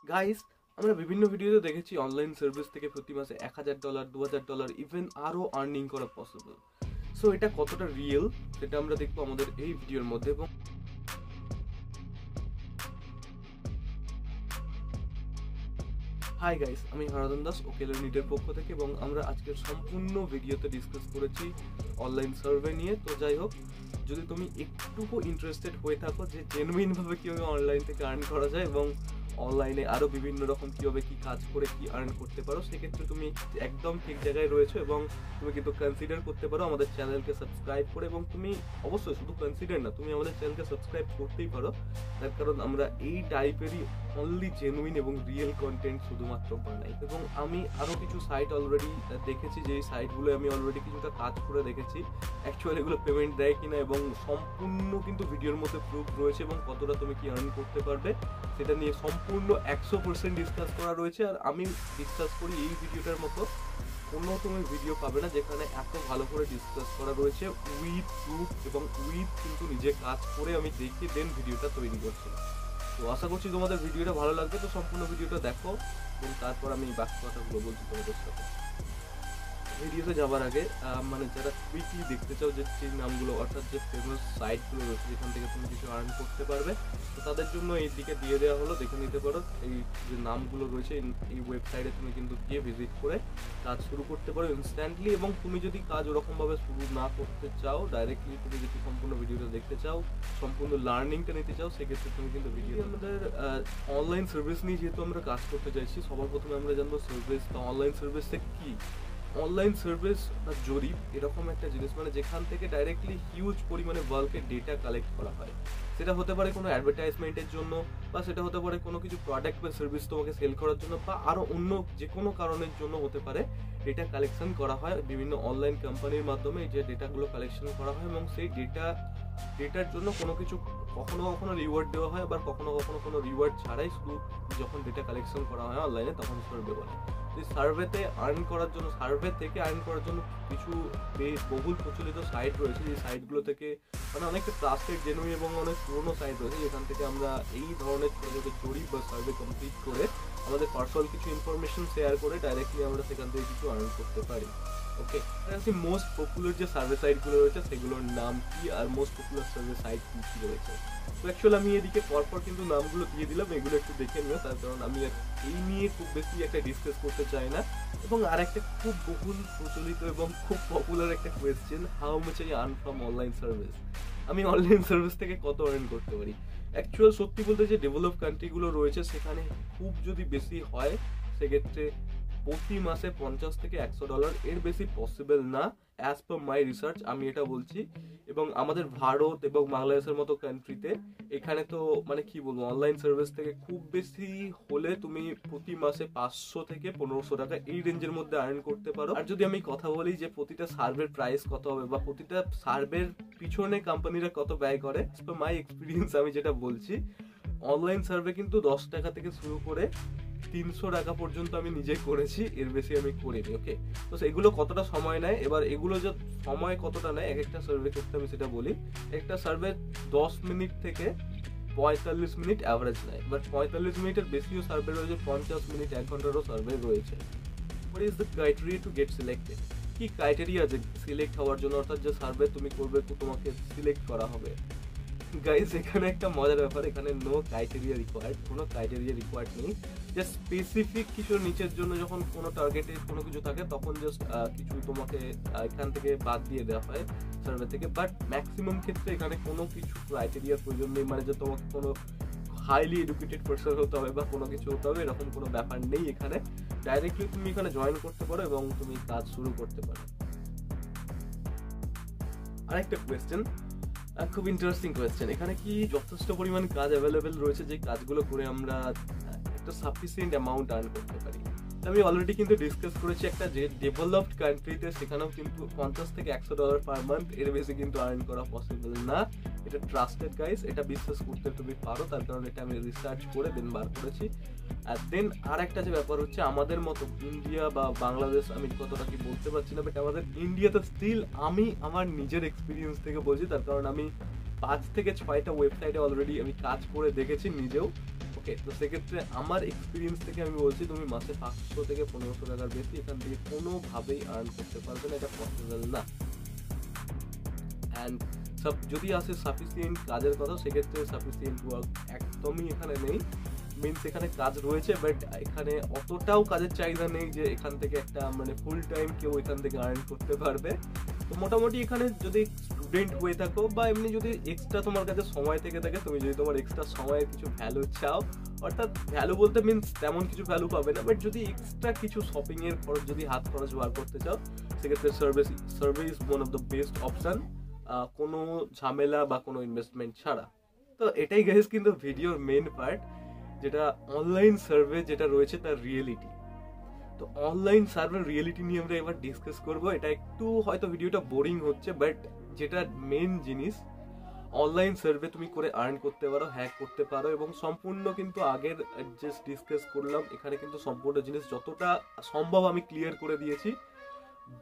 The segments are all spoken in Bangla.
গাইস, আমরা বিভিন্ন ভিডিওতে দেখেছি অনলাইন সার্ভিস থেকে প্রতি মাসে $1000, $2000, ইভেন আরও আর্নিং করা পসিবল। সো এটা কতটা রিয়েল সেটা আমরা দেখবো আমাদের এই ভিডিওর মধ্যে। এবং হাই গাইস, আমি হরদন দাস ওকে লার্নিটের পক্ষ থেকে, এবং আমরা আজকের সম্পূর্ণ ভিডিওতে ডিসকাস করেছি অনলাইন সার্ভে নিয়ে। তো যাই হোক, যদি তুমি একটুকু ইন্টারেস্টেড হয়ে থাকো যে জেনুইনভাবে কীভাবে অনলাইন থেকে আর্ন করা যায় এবং অনলাইনে আরও বিভিন্ন রকম কীভাবে কী কাজ করে কী আর্ন করতে পারো, সেক্ষেত্রে তুমি একদম ঠিক জায়গায় রয়েছো। এবং তুমি কিন্তু কনসিডার করতে পারো আমাদের চ্যানেলকে সাবস্ক্রাইব করে, এবং তুমি অবশ্যই শুধু কনসিডার না, তুমি আমাদের চ্যানেলকে সাবস্ক্রাইব করতেই পারো। তার কারণ আমরা এই টাইপেরই অনলি জেনুইন এবং রিয়েল কন্টেন্ট শুধুমাত্র বানাই। এবং আমি আরও কিছু সাইট অলরেডি দেখেছি, যেই সাইটগুলো আমি অলরেডি কিছুটা কাজ করে দেখেছি অ্যাকচুয়ালি এগুলো পেমেন্ট দেয় কিনা, এবং সম্পূর্ণ কিন্তু ভিডিওর মধ্যে প্রুফ রয়েছে এবং কতটা তুমি কি আর্ন করতে পারবে সেটা নিয়ে সম্পূর্ণ 100% ডিসকাস করা রয়েছে। আর আমি ডিসকাস করি এই ভিডিওটার মতো কোনো তুমি ভিডিও পাবে না যেখানে এত ভালো করে ডিসকাস করা রয়েছে উইথ প্রুফ এবং উইথ কিন্তু নিজে কাজ করে আমি দেখি দেন ভিডিওটা তৈরি করছি। তো আশা করছি তোমাদের ভিডিওটা ভালো লাগবে। তো সম্পূর্ণ ভিডিওটা দেখো এবং তারপর আমি বাকি কথাগুলো বলছি তোমাদের সাথে। ভিডিওতে যাওয়ার আগে মানে যারা কুইকলি দেখতে চাও যে নামগুলো, অর্থাৎ যে ফেমাস সাইটগুলো রয়েছে যেখান থেকে তুমি কিছু আর্ন করতে পারবে, তো তাদের জন্য এই দিকে দিয়ে দেওয়া হলো, দেখে নিতে পারো। এই যে নামগুলো রয়েছে এই ওয়েবসাইটে তুমি কিন্তু গিয়ে ভিজিট করে কাজ শুরু করতে পারো ইনস্ট্যান্টলি। এবং তুমি যদি কাজ ওরকমভাবে শুরু না করতে চাও, ডাইরেক্টলি তুমি যদি সম্পূর্ণ ভিডিওটা দেখতে চাও, সম্পূর্ণ লার্নিংটা নিতে চাও, সেক্ষেত্রে তুমি কিন্তু ভিডিও আমাদের অনলাইন সার্ভিস নিয়ে যেহেতু আমরা কাজ করতে চাইছি, সবার প্রথমে আমরা জানবো সার্ভিস বা অনলাইন সার্ভিসটা কী। অনলাইন সার্ভিস বা জরিপ এরকম একটা জিনিস, মানে যেখান থেকে ডাইরেক্টলি হিউজ পরিমাণে বাল্কের ডেটা কালেক্ট করা হয়। সেটা হতে পারে কোনো অ্যাডভার্টাইজমেন্টের জন্য, বা সেটা হতে পারে কোনো কিছু প্রোডাক্ট বা সার্ভিস তোমাকে সেল করার জন্য, বা আরও অন্য যে কোনো কারণের জন্য হতে পারে। ডেটা কালেকশন করা হয় বিভিন্ন অনলাইন কোম্পানির মাধ্যমে, যে ডেটাগুলো কালেকশন করা হয়, এবং সেই ডেটার জন্য কোনো কিছু কখনো কখনো রিওয়ার্ড দেওয়া হয়, আবার কখনো কখনো কোনো রিওয়ার্ড ছাড়াই শুধু যখন ডেটা কালেকশন করা হয় অনলাইনে তখন সার্ভে বলে। এই সার্ভেতে আর্ন করার জন্য, সার্ভে থেকে আর্ন করার জন্য কিছু বহুল প্রচলিত সাইট রয়েছে, যে সাইটগুলো থেকে মানে অনেকটা ট্রাস্টেড, জেনুইন এবং অনেক পুরোনো সাইট রয়েছে, যেখান থেকে আমরা এই ধরনের ছোটো ছোটো জরিপ বা সার্ভে কমপ্লিট করে আমাদের পার্সোনাল কিছু ইনফরমেশন শেয়ার করে ডাইরেক্টলি আমরা সেখান থেকে কিছু আর্ন করতে পারি। ওকে, মোস্ট পপুলার যে সার্ভে সাইটগুলো রয়েছে সেগুলোর নাম কি, আর মোস্ট পপুলার সার্ভে সাইট কি কি রয়েছে। তো অ্যাকচুয়ালি আমি এদিকে পরপর কিন্তু নামগুলো দিয়ে দিলাম, এগুলো একটু দেখে নিও, তার কারণ আমি এই নিয়ে খুব বেশি একটা ডিসকাস করতে চাই না। এবং আর একটা খুব বহুল প্রচলিত এবং খুব পপুলার একটা question, how much I earn from online service. আমি অনলাইন সার্ভিস থেকে কত আর্ন করতে পারি। অ্যাকচুয়াল সত্যি বলতে যে ডেভেলপ কান্ট্রিগুলো রয়েছে সেখানে খুব যদি বেশি হয়, সেক্ষেত্রে প্রতি মাসে $50 থেকে $100 এর বেশি পসিবল না, অ্যাজ পার মাই রিসার্চ আমি এটা বলছি। এবং আমাদের ভারত এবং বাংলাদেশের মতো কান্ট্রিতে এখানে তো মানে কি বলবো, অনলাইন সার্ভিস থেকে খুব বেশি হলে তুমি প্রতি মাসে 500 থেকে 1500 টাকা এই রেঞ্জের মধ্যে আর্ন করতে পারো। আর যদি আমি কথা বলি যে প্রতিটা সার্ভের প্রাইস কত হবে, বা প্রতিটা সার্ভের পিছনে কোম্পানিরা কত ব্যয় করে, তো মাই এক্সপিরিয়েন্স আমি যেটা বলছি, অনলাইন সার্ভে কিন্তু 10 টাকা থেকে শুরু করে 300 টাকা পর্যন্ত আমি নিজে করেছি, এর বেশি আমি করিনি। ওকে, তো এগুলো কতটা সময় নেয়, এবার এগুলো যে সময় কতটা নেয় এক একটা সার্ভে করতে আমি সেটা বলি। একটা সার্ভে 10 মিনিট থেকে 45 মিনিট অ্যাভারেজ নেয়, বাট 45 মিনিটের বেশিও সার্ভে রয়েছে, 50 মিনিট 1 ঘন্টারও সার্ভে রয়েছে। What is the criteria to get selected? কি ক্রাইটেরিয়া আছে সিলেক্ট হওয়ার জন্য, অর্থাৎ যে সার্ভে তুমি করবে তোমাকে সিলেক্ট করা হবে। গাইস, এখানে একটা মজার ব্যাপার, এখানে নো ক্রাইটেরিয়া রিকোয়ার্ড, কোনো ক্রাইটেরিয়া রিকোয়ার্ড নেই। জাস্ট স্পেসিফিক কিছু নিচের জন্য যখন কোনো টার্গেটে কোনো কিছু থাকে তখন জাস্ট কিছু তোমাকে এখান থেকে বাদ দিয়ে দেওয়া হয় সার্ভে থেকে। বাট ম্যাক্সিমাম ক্ষেত্রে এখানে কোনো কিছু ক্রাইটেরিয়ার প্রয়োজন নেই, মানে যে তোমাকে কোনো হাইলি এডুকেটেড পার্সন হতে হবে বা কোনো কিছু হতে হবে এরকম কোনো ব্যাপার নেই। এখানে ডাইরেক্টলি তুমি এখানে জয়েন করতে পারো এবং তুমি কাজ শুরু করতে পারো। আরেকটা কোয়েশ্চেন, খুব ইন্টারেস্টিং কোয়েশ্চেন, এখানে কি যথেষ্ট পরিমাণ কাজ অ্যাভেলেবেল রয়েছে যে কাজগুলো করে আমরা একটা সাফিসিয়েন্ট অ্যামাউন্ট আর্ন করতে পারি? আমি অলরেডি কিন্তু ডিসকাস করেছি একটা যে ডেভেলপড কান্ট্রিতে সেখানেও কিন্তু $50 থেকে $100 পার মান্থ এর বেশি কিন্তু আর্ন করা পসিবল না। এটা ট্রাস্টেড গাইস, এটা বিশ্বাস করতে তুমি পারো, তার কারণ এটা আমি রিসার্চ করে দেন বার করেছি। আর দেন আর একটা যে ব্যাপার হচ্ছে, আমাদের মতো ইন্ডিয়া বা বাংলাদেশ আমি কতটা কি বলতে পারছি না, বাট আমাদের ইন্ডিয়াতে স্টিল আমি আমার নিজের এক্সপিরিয়েন্স থেকে বলছি, তার কারণ আমি 5 থেকে 6টা ওয়েবসাইটে অলরেডি আমি কাজ করে দেখেছি নিজেও। ওকে, তো সেক্ষেত্রে আমার এক্সপিরিয়েন্স থেকে আমি বলছি তুমি মাসে 500 থেকে 1500 টাকার বেশি এখান থেকে কোনোভাবেই আর্ন করতে পারবে না, এটা পসিবল না। অ্যান্ড যদি আসে সাফিসিয়েন্ট কাজের কথা, সেক্ষেত্রে সাফিসিয়েন্ট ওয়ার্ক একদমই এখানে নেই। মিনস এখানে কাজ রয়েছে, বাট এখানে অতটাও কাজের চাহিদা নেই যে এখান থেকে একটা মানে ফুল টাইম কেউ এখান থেকে আর্ন করতে পারবে। তো মোটামুটি এখানে যদি স্টুডেন্ট হয়ে থাকো বা এমনি যদি এক্সট্রা তোমার কাছে সময় থেকে থাকে, তুমি যদি তোমার এক্সট্রা সময়ের কিছু ভ্যালু চাও, অর্থাৎ ভ্যালু বলতে মিনস তেমন কিছু ভ্যালু পাবে না, বাট যদি এক্সট্রা কিছু শপিংয়ের খরচ যদি হাত খরচ বার করতে চাও, সেক্ষেত্রে survey is one of the best option, কোনো ঝামেলা বা কোনো ইনভেস্টমেন্ট ছাড়া। তো এটাই গাইস কিন্তু ভিডিওর মেন পার্ট, যেটা অনলাইন সার্ভে যেটা রয়েছে তার রিয়েলিটি। তো অনলাইন সার্ভের রিয়েলিটি নিয়ে আমরা এবার ডিসকাস করব। এটা একটু হয়তো ভিডিওটা বোরিং হচ্ছে, বাট যেটা মেন জিনিস, অনলাইন সার্ভে তুমি করে আর্ন করতে পারো, হ্যাক করতে পারো, এবং সম্পূর্ণ কিন্তু আগের জাস্ট ডিসকাস করলাম, এখানে কিন্তু সম্পূর্ণ জিনিস যতটা সম্ভব আমি ক্লিয়ার করে দিয়েছি।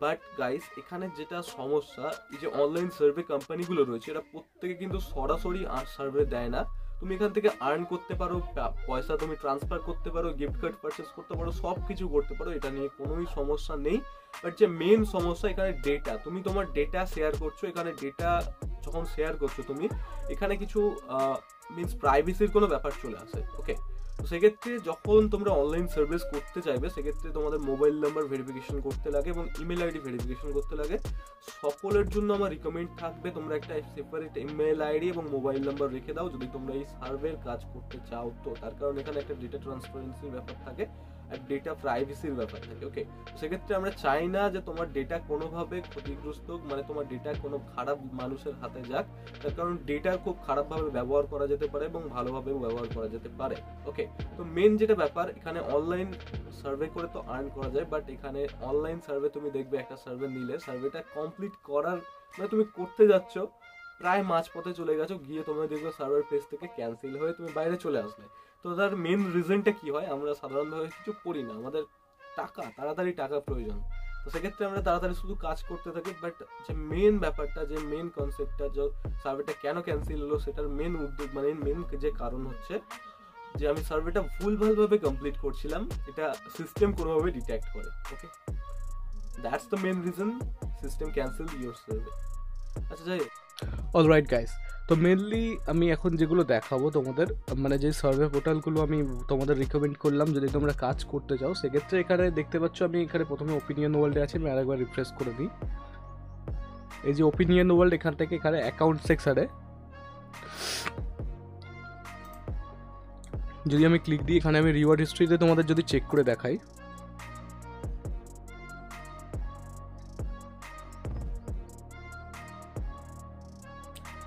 বাট গাইস, এখানে যেটা সমস্যা, এই যে অনলাইন সার্ভে কোম্পানিগুলো রয়েছে, এরা প্রত্যেকে কিন্তু সরাসরি সার্ভে দেয় না। তুমি এখান থেকে আর্ন করতে পারো, পয়সা তুমি ট্রান্সফার করতে পারো, গিফট কার্ড পারচেস করতে পারো, সব কিছু করতে পারো, এটা নিয়ে কোনোই সমস্যা নেই। বাট যে মেন সমস্যা এখানে ডেটা, তুমি তোমার ডেটা শেয়ার করছো, এখানে ডেটা যখন শেয়ার করছো তুমি, এখানে কিছু মিনস প্রাইভেসির কোনো ব্যাপার চলে আসে। ওকে, তো সেক্ষেত্রে যখন তোমরা অনলাইন সার্ভিস করতে চাইবে, সেক্ষেত্রে তোমাদের মোবাইল নাম্বার ভেরিফিকেশন করতে লাগে এবং ইমেল আইডি ভেরিফিকেশন করতে লাগে। সকলের জন্য আমার রিকমেন্ড থাকবে তোমরা একটা সেপারেট ইমেল আইডি এবং মোবাইল নাম্বার রেখে দাও যদি তোমরা এই সার্ভের কাজ করতে চাও। তো তার কারণ এখানে একটা ডেটা ট্রান্সপারেন্সির ব্যাপার থাকে আর ডেটা প্রাইভেসির ব্যাপার থাকে। ওকে, সেক্ষেত্রে আমরা চাই না যে তোমার ডেটা কোনোভাবে ক্ষতিগ্রস্ত, মানে তোমার ডেটা কোনো খারাপ মানুষের হাতে যাক, তার কারণ ডেটা খুব খারাপভাবে ব্যবহার করা যেতে পারে এবং ভালোভাবেও ব্যবহার করা যেতে পারে। ওকে, তো মেন যেটা ব্যাপার, এখানে অনলাইন সার্ভে করে তো আর্ন করা যায়, বাট এখানে অনলাইন সার্ভে তুমি দেখবে একটা সার্ভে নিলে, সার্ভেটা কমপ্লিট করার মানে তুমি করতে যাচ্ছ, প্রায় মাঝপথে চলে গেছো, গিয়ে তোমরা দেখবে সার্ভার পেজ থেকে ক্যান্সেল হয়ে তুমি বাইরে চলে আসলে। তো তার মেন রিজনটা কি হয়, আমরা সাধারণভাবে কিছু করি না, আমাদের তাড়াতাড়ি টাকা প্রয়োজন। তো সেক্ষেত্রে আমরা তাড়াতাড়ি শুধু কাজ করতে থাকি, বাট যে মেন ব্যাপারটা, যে মেন কনসেপ্টটা, যে সার্ভেটা কেন ক্যান্সেল হলো, সেটার মেন উদ্যোগ মানে মেন যে কারণ হচ্ছে যে আমি সার্ভেটা ভুলভালভাবে কমপ্লিট করছিলাম, এটা সিস্টেম কোনোভাবে ডিটেক্ট করে। Okay, that's the main reason system cancel your survey. আচ্ছা, যাই হোক, অলরাইট গাইস, তো মেনলি আমি এখন যেগুলো দেখাবো তোমাদের, মানে যে সার্ভে পোর্টালগুলো আমি তোমাদের রিকমেন্ড করলাম যদি তোমরা কাজ করতে চাও, সেক্ষেত্রে এখানে দেখতে পাচ্ছ আমি এখানে প্রথমে ওপিনিয়ন ওয়ার্ল্ডে আছে, আমি আরেকবার রিফ্রেশ করে দিই। এই যে ওপিনিয়ন ওয়ার্ল্ড, এখান থেকে এখানে অ্যাকাউন্ট সেকশনে যদি আমি ক্লিক দিই, এখানে আমি রিওয়ার্ড হিস্ট্রিতে তোমাদের যদি চেক করে দেখাই,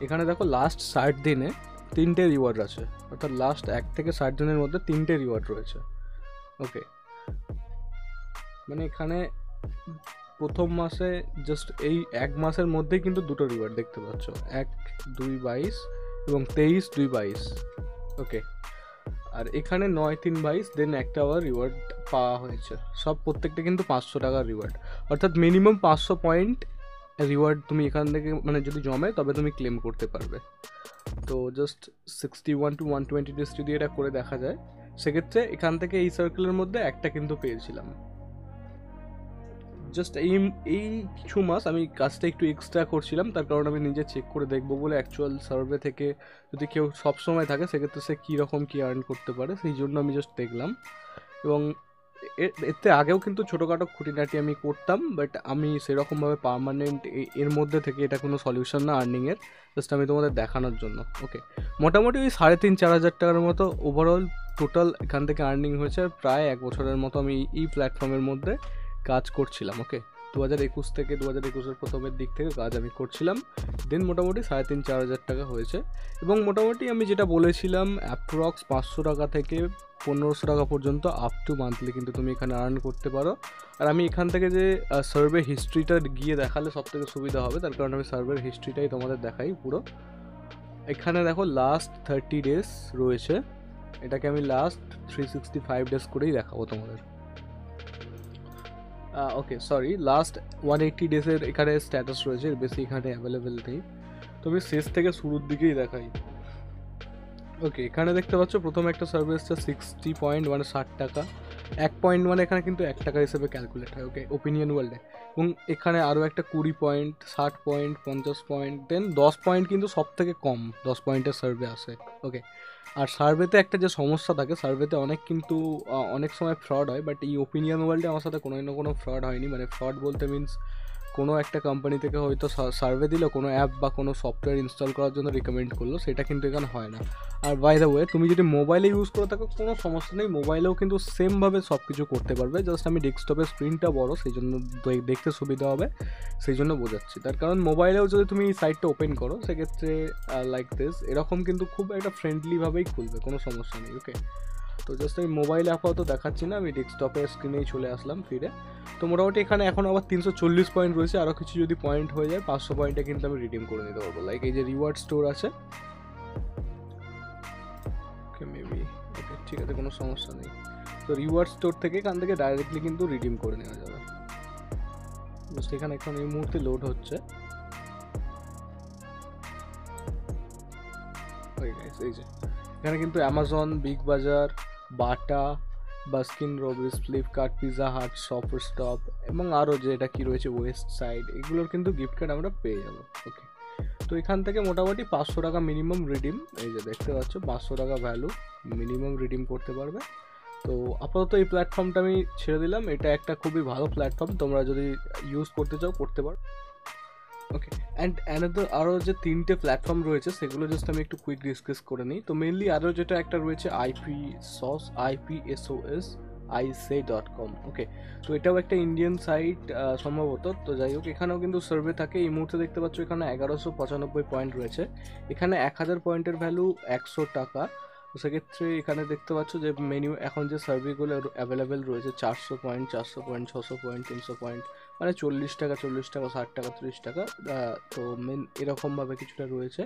এখানে দেখো লাস্ট 60 দিনে 3টে রিওয়ার্ড আছে, অর্থাৎ লাস্ট 1 থেকে 60 দিনের মধ্যে 3টে রিওয়ার্ড রয়েছে। ওকে, মানে এখানে প্রথম মাসে জাস্ট এই 1 মাসের মধ্যেই কিন্তু 2টো রিওয়ার্ড দেখতে পাচ্ছ, 1/2/22 এবং 23/2/22। ওকে, আর এখানে 9/3/22 দেন একটা আবার রিওয়ার্ড পাওয়া হয়েছে, সব প্রত্যেকটা কিন্তু 500 টাকার রিওয়ার্ড, অর্থাৎ মিনিমাম 500 পয়েন্ট রিওয়ার্ড তুমি এখান থেকে মানে যদি জমে তবে তুমি ক্লেম করতে পারবে। তো জাস্ট 61 to 120 ডেজ যদি এটা করে দেখা যায়, সেক্ষেত্রে এখান থেকে এই সার্কেলের মধ্যে একটা কিন্তু পেয়েছিলাম। জাস্ট এই কিছু মাস আমি কাজটা একটু এক্সট্রা করছিলাম, তার কারণ আমি নিজে চেক করে দেখবো বলে অ্যাকচুয়াল সার্ভে থেকে যদি কেউ সবসময় থাকে সেক্ষেত্রে সে কীরকম কী আর্ন করতে পারে, সেই জন্য আমি জাস্ট দেখলাম। এবং এতে আগেও কিন্তু ছোটোখাটো খুঁটিনাটি আমি করতাম, বাট আমি সেরকমভাবে পার্মানেন্ট এর মধ্যে থেকে এটা কোনো সলিউশন না আর্নিংয়ের, জাস্ট আমি তোমাদের দেখানোর জন্য। ওকে, মোটামুটি ওই 3,500-4 হাজার টাকার মতো ওভারঅল টোটাল এখান থেকে আর্নিং হয়েছে, আর প্রায় 1 বছরের মতো আমি এই প্ল্যাটফর্মের মধ্যে কাজ করছিলাম। ওকে, 2021 থেকে 2021-এর প্রথমের দিক থেকে কাজ আমি করছিলাম, দেন মোটামুটি 3,500-4 হাজার টাকা হয়েছে। এবং মোটামুটি আমি যেটা বলেছিলাম অ্যাপ্রক্স 500 টাকা থেকে 1500 টাকা পর্যন্ত আপ টু মান্থলি কিন্তু তুমি এখানে আর্ন করতে পারো। আর আমি এখান থেকে যে সার্ভে হিস্ট্রিটা গিয়ে দেখালে সব থেকে সুবিধা হবে, তার কারণে আমি সার্ভের হিস্ট্রিটাই তোমাদের দেখাই পুরো। এখানে দেখো লাস্ট 30 ডেজ রয়েছে, এটাকে আমি লাস্ট 365 ডেজ করেই দেখাবো তোমাদের। ওকে, সরি, লাস্ট 180 ডেজের এখানে স্ট্যাটাস রয়েছে, এর বেশি এখানে অ্যাভেলেবেল নেই। তো আমি শেষ থেকে শুরুর দিকেই দেখাই। ওকে, এখানে দেখতে পাচ্ছ প্রথমে একটা সার্ভে এসছে 60 পয়েন্ট মানে 60 টাকা। 1 পয়েন্ট মানে এখানে কিন্তু 1 টাকা হিসেবে ক্যালকুলেট হয়। ওকে, ওপিনিয়ন ওয়ার্ল্ডে। এবং এখানে আরও একটা 20 পয়েন্ট, 60 পয়েন্ট, 50 পয়েন্ট, দেন 10 পয়েন্ট কিন্তু সব থেকে কম 10 পয়েন্টের সার্ভে আসে। ওকে, আর সার্ভেতে একটা যে সমস্যা থাকে, সার্ভেতে অনেক কিন্তু অনেক সময় ফ্রড হয়, বাট এই ওপিনিয়ন ওয়ার্ল্ডে আমার সাথে কোনো না কোনো ফ্রড হয়নি। মানে ফ্রড বলতে মিনস কোনো একটা কোম্পানি থেকে হয়তো সার্ভে দিল, কোনো অ্যাপ বা কোনো সফটওয়্যার ইনস্টল করার জন্য রিকমেন্ড করলো, সেটা কিন্তু এখানে হয় না। আর বাই দ্য ওয়ে, তুমি যদি মোবাইলে ইউজ করে থাকো কোনো সমস্যা নেই, মোবাইলেও কিন্তু সেমভাবে সব কিছু করতে পারবে। জাস্ট আমি ডেস্কটপের স্ক্রিনটা বড়, সেই জন্য দেখতে সুবিধা হবে, সেই জন্য বোঝাচ্ছি। তার কারণ মোবাইলেও যদি তুমি সাইটটা ওপেন করো সেক্ষেত্রে লাইক দিস এরকম কিন্তু খুব একটা ফ্রেন্ডলিভাবেই খুলবে, কোনো সমস্যা নেই। ওকে, তো জাস্ট আমি মোবাইল আপাতত দেখাচ্ছি না, আমি ডেস্কটপের স্ক্রিনেই চলে আসলাম ফিরে। তো মোটামুটি এখানে এখন আবার 340 পয়েন্ট রয়েছে, আরও কিছু যদি পয়েন্ট হয়ে যায় 500 পয়েন্টে কিন্তু আমি রিডিম করে নিতে পারবো। লাইক এই যে রিওয়ার্ড স্টোর আছে, ওকে মেবি, ওকে ঠিক আছে, কোনো সমস্যা নেই। তো রিওয়ার্ড স্টোর থেকে এখান থেকে ডাইরেক্টলি কিন্তু রিডিম করে নেওয়া যাবে। জাস্ট এখানে এখন এই মুহূর্তে লোড হচ্ছে। এই যে এখানে কিন্তু অ্যামাজন, বিগ বাজার, বাটা, Baskin Robbins, Flipkart, Pizza Hut, shopper stop এবং আরও যেটা কি রয়েছে ওয়েস্ট সাইড, এগুলোর কিন্তু গিফট কার্ড আমরা পেয়ে যাবো। ওকে, তো এখান থেকে মোটামুটি 500 টাকা মিনিমাম রিডিম, এই যে দেখতে পাচ্ছ 500 টাকা ভ্যালু মিনিমাম রিডিম করতে পারবে। তো আপাতত এই প্ল্যাটফর্মটা আমি ছেড়ে দিলাম, এটা একটা খুবই ভালো প্ল্যাটফর্ম, তোমরা যদি ইউজ করতে চাও করতে পারো। ওকে, অ্যান্ড অ্যানাদার আরও যে 3টে প্ল্যাটফর্ম রয়েছে সেগুলো জাস্ট আমি একটু কুইক ডিসকাস করে নিই। তো মেনলি আরও যেটা একটা রয়েছে IPSOS ISA.com। ওকে, তো এটাও একটা ইন্ডিয়ান সাইট সম্ভবত। তো যাই হোক, এখানেও কিন্তু সার্ভে থাকে। এই মুহূর্তে দেখতে পাচ্ছ এখানে 1195 পয়েন্ট রয়েছে। এখানে 1000 পয়েন্টের ভ্যালু 100 টাকা। তো সেক্ষেত্রে এখানে দেখতে পাচ্ছ যে মেনু এখন যে সার্ভেগুলো অ্যাভেলেবেল রয়েছে 400 পয়েন্ট, 400 পয়েন্ট, 600 পয়েন্ট, 300 পয়েন্ট, মানে 40 টাকা, 40 টাকা, 60 টাকা, 30 টাকা। তো মেন এরকমভাবে কিছুটা রয়েছে।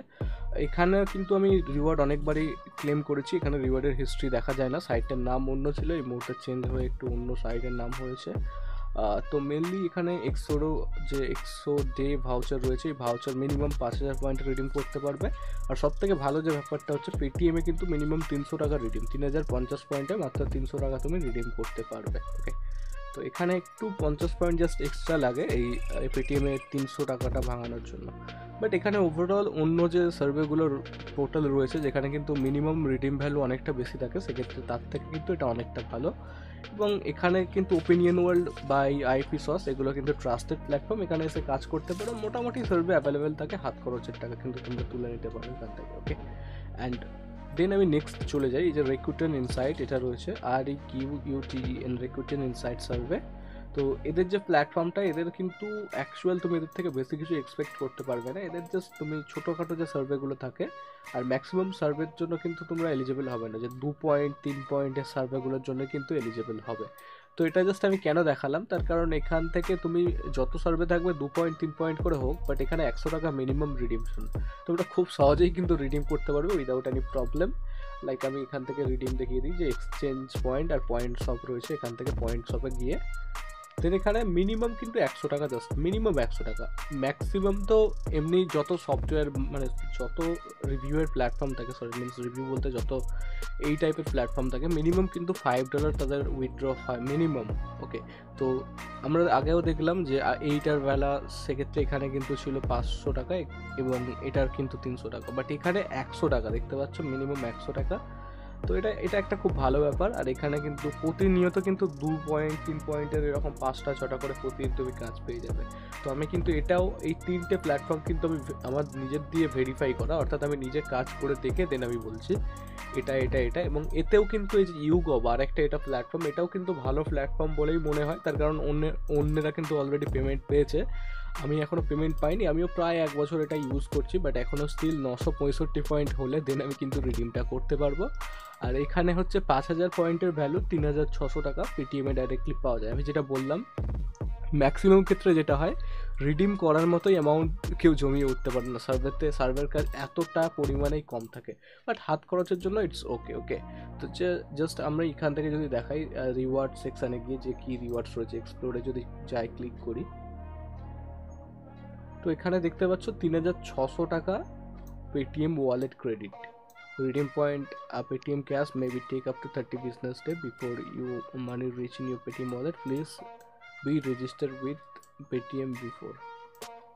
এখানে কিন্তু আমি রিওয়ার্ড অনেকবারই ক্লেম করেছি, এখানে রিওয়ার্ডের হিস্ট্রি দেখা যায় না। সাইটের নাম অন্য ছিল, এই মুহূর্তে চেঞ্জ হয়ে একটু অন্য সাইটের নাম হয়েছে। তো মেনলি এখানে এক্সোরও যে এক্সো ডে ভাউচার রয়েছে, এই ভাউচার মিনিমাম 5000 পয়েন্ট রিডিম করতে পারবে। আর সব থেকে ভালো যে ব্যাপারটা হচ্ছে পেটিএমে কিন্তু মিনিমাম 300 টাকা রিডিম, 3050 পয়েন্টে মাত্র 300 টাকা তুমি রিডিম করতে পারবে। ওকে, তো এখানে একটু 50 পয়েন্ট জাস্ট এক্সট্রা লাগে এই পেটিএমে 300 টাকাটা ভাঙানোর জন্য। বাট এখানে ওভারঅল অন্য যে সার্ভেগুলোর পোর্টাল রয়েছে যেখানে কিন্তু মিনিমাম রিডিম ভ্যালু অনেকটা বেশি থাকে, সেক্ষেত্রে তার থেকে কিন্তু এটা অনেকটা ভালো। এবং এখানে কিন্তু ওপিনিয়ন ওয়ার্ল্ড বা এই IPSOS এগুলো কিন্তু ট্রাস্টেড প্ল্যাটফর্ম, এখানে এসে কাজ করতে পারো, মোটামুটি সার্ভে অ্যাভেলেবেল থাকে, হাত খরচের টাকা কিন্তু তোমরা তুলে নিতে পারো এখান থেকে। ওকে, অ্যান্ড দেন আমি নেক্সট চলে যাই, এই যে রিক্রুটেন ইনসাইট এটা রয়েছে, REQUTEN রিক্রুটেন ইনসাইট সার্ভে। তো এদের যে প্ল্যাটফর্মটা, এদের কিন্তু অ্যাকচুয়াল তুমি এদের থেকে বেশি কিছু এক্সপেক্ট করতে পারবে না। এদের জাস্ট তুমি ছোটোখাটো যে সার্ভেগুলো থাকে, আর ম্যাক্সিমাম সার্ভের জন্য কিন্তু তোমরা এলিজেবল হবে না, যে 2 পয়েন্ট 3 পয়েন্টের সার্ভেগুলোর জন্য কিন্তু এলিজেবল হবে। তো এটা জাস্ট আমি কেন দেখালাম, তার কারণ এখান থেকে তুমি যত সার্ভে থাকবে 2 পয়েন্ট 3 পয়েন্ট করে হোক, বাট এখানে 100 টাকা মিনিমাম রিডিমশন, তোমরা খুব সহজেই কিন্তু রিডিম করতে পারবে উইদাউট এনি প্রবলেম। লাইক আমি এখান থেকে রিডিম দেখিয়ে দিই, যে এক্সচেঞ্জ পয়েন্ট আর পয়েন্ট শপ রয়েছে, এখান থেকে পয়েন্ট শপে গিয়ে দেন এখানে মিনিমাম কিন্তু 100 টাকা, জাস্ট মিনিমাম 100 টাকা। ম্যাক্সিমাম তো এমনি যত সফটওয়্যার মানে যত রিভিউয়ের প্ল্যাটফর্ম থাকে, সরি মিনস রিভিউ বলতে যত এই টাইপের প্ল্যাটফর্ম থাকে, মিনিমাম কিন্তু $5 তাদের উইথড্র হয় মিনিমাম। ওকে, তো আমরা আগেও দেখলাম যে এইটার বেলা সেক্ষেত্রে এখানে কিন্তু ছিল 500 টাকা এবং এটার কিন্তু 300 টাকা, বাট এখানে 100 টাকা দেখতে পাচ্ছ, মিনিমাম 100 টাকা। তো এটা একটা খুব ভালো ব্যাপার। আর এখানে কিন্তু প্রতিনিয়ত কিন্তু 2 পয়েন্ট 3 পয়েন্টের এরকম 5টা 6টা করে প্রতিদিন তুমি কাজ পেয়ে যাবে। তো আমি কিন্তু এটাও এই 3টে প্ল্যাটফর্ম কিন্তু আমি আমার নিজের দিয়ে ভেরিফাই করা, অর্থাৎ আমি নিজে কাজ করে দেখে দেন আমি বলছি এটা এটা এটা। এবং এতেও কিন্তু এই যে ইউগভ আর একটা এটা প্ল্যাটফর্ম, এটাও কিন্তু ভালো প্ল্যাটফর্ম বলেই মনে হয়, তার কারণ অন্যেরা কিন্তু অলরেডি পেমেন্ট পেয়েছে, আমি এখনও পেমেন্ট পাইনি। আমিও প্রায় 1 বছর এটা ইউজ করছি, বাট এখনও স্টিল 965 পয়েন্ট হলে দেন আমি কিন্তু রিডিমটা করতে পারবো। আর এখানে হচ্ছে 5000 পয়েন্টের ভ্যালু 3600 টাকা পেটিএমে ডাইরেক্টলি পাওয়া যায়। আমি যেটা বললাম ম্যাক্সিমাম ক্ষেত্রে যেটা হয়, রিডিম করার মতোই অ্যামাউন্ট কেউ জমিয়ে উঠতে পারে না, সার্ভের কাজ এতটা পরিমাণেই কম থাকে, বাট হাত খরচের জন্য ইটস ওকে। ওকে, তো জাস্ট আমরা এখান থেকে যদি দেখাই রিওয়ার্ড সেকশানে গিয়ে যে কী রিওয়ার্ডস রয়েছে, এক্সপ্লোরে যদি যাই ক্লিক করি, তো এখানে দেখতে পাচ্ছ 3600 টাকা Paytm wallet credit. redeem point paytm cash maybe take up to 30 business day before you money reach in your paytm wallet, please be registered with paytm before।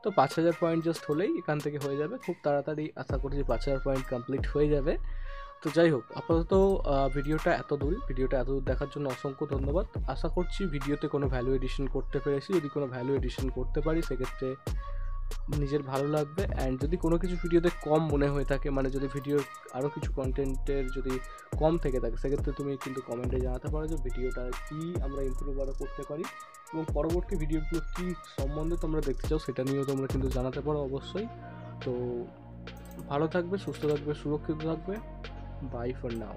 তো 5000 পয়েন্ট জাস্ট হলেই এখান থেকে হয়ে যাবে খুব তাড়াতাড়ি, আশা করছি 5000 পয়েন্ট কমপ্লিট হয়ে যাবে। তো যাই হোক, আপাতত ভিডিওটা এত দূর দেখার জন্য অসংখ্য ধন্যবাদ। আশা করছি ভিডিওতে কোনো ভ্যালু এডিশন করতে পেরেছি। যদি কোনো ভ্যালু এডিশন করতে পারি সেক্ষেত্রে নিজের ভালো লাগবে। অ্যান্ড যদি কোনো কিছু ভিডিওতে কম মনে হয়ে থাকে, মানে যদি ভিডিওর আরও কিছু কন্টেন্টের যদি কম থেকে থাকে, সেক্ষেত্রে তুমি কিন্তু কমেন্টে জানাতে পারো যে ভিডিওটা কী আমরা ইমপ্রুভ আরও করতে পারি, এবং পরবর্তী ভিডিওগুলো কী সম্বন্ধে তোমরা দেখতে চাও সেটা নিয়েও তোমরা কিন্তু জানাতে পারো অবশ্যই। তো ভালো থাকবে, সুস্থ থাকবে, সুরক্ষিত থাকবে। Bye for now.